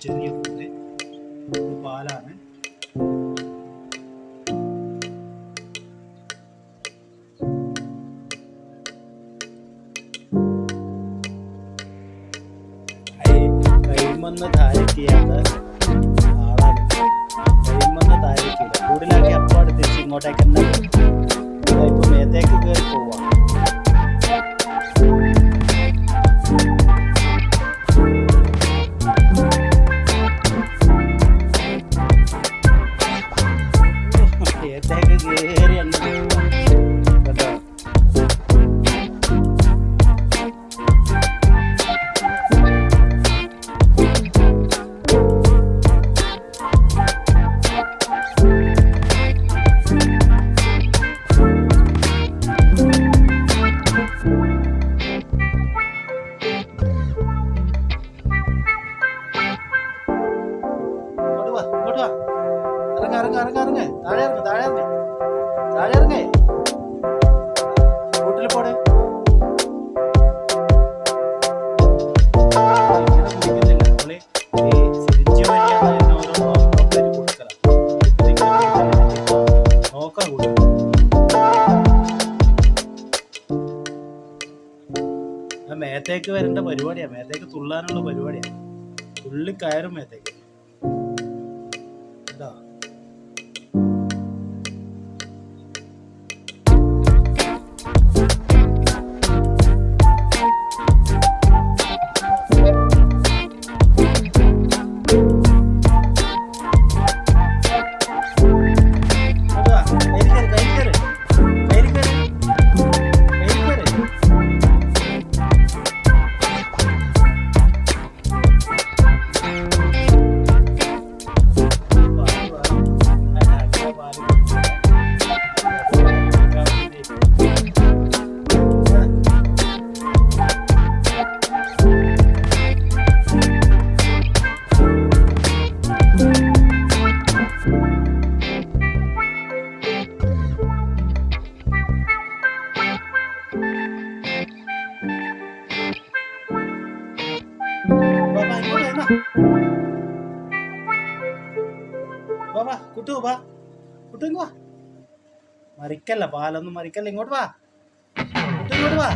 ചെറിയ ഫുഡ് പാലാണ്. കൈമന്ന് താരക്കിയാത്ത ആളാണ്. കൈമന്ന് താരക്കില്ല കൂടുതലാക്കി അപ്പാട് തിരിച്ച് ഇങ്ങോട്ടേക്ക് തന്നെ ഇപ്പൊ മേത്തേക്ക് കയറി പോവാ. മേത്തേക്ക് കയറി അങ്ങനെ ഇറങ്ങ താഴെ ഇറങ്ങേ വീട്ടിൽ പോടെ. ഇങ്ങനെ കുടിക്കുന്നില്ല നമ്മള് ഈ സിരിഞ്ച് വഴിയാണ് ഓരോ കൊടുക്കണം. നോക്കാൻ കൂടി മേത്തേക്ക് വരേണ്ട പരിപാടിയാ. മേത്തേക്ക് തുള്ളാനുള്ള പരിപാടിയാ. തുള്ളി കയറും മേത്തേക്ക്. എന്താ കുട്ടു വാ, കുട്ടു ഇങ്ങ് വാ. മറിക്കല്ല, പാലൊന്നും മറിക്കല്ല. ഇങ്ങോട്ട് വാ, കുട്ടു ഇങ്ങോട്ട് വാ.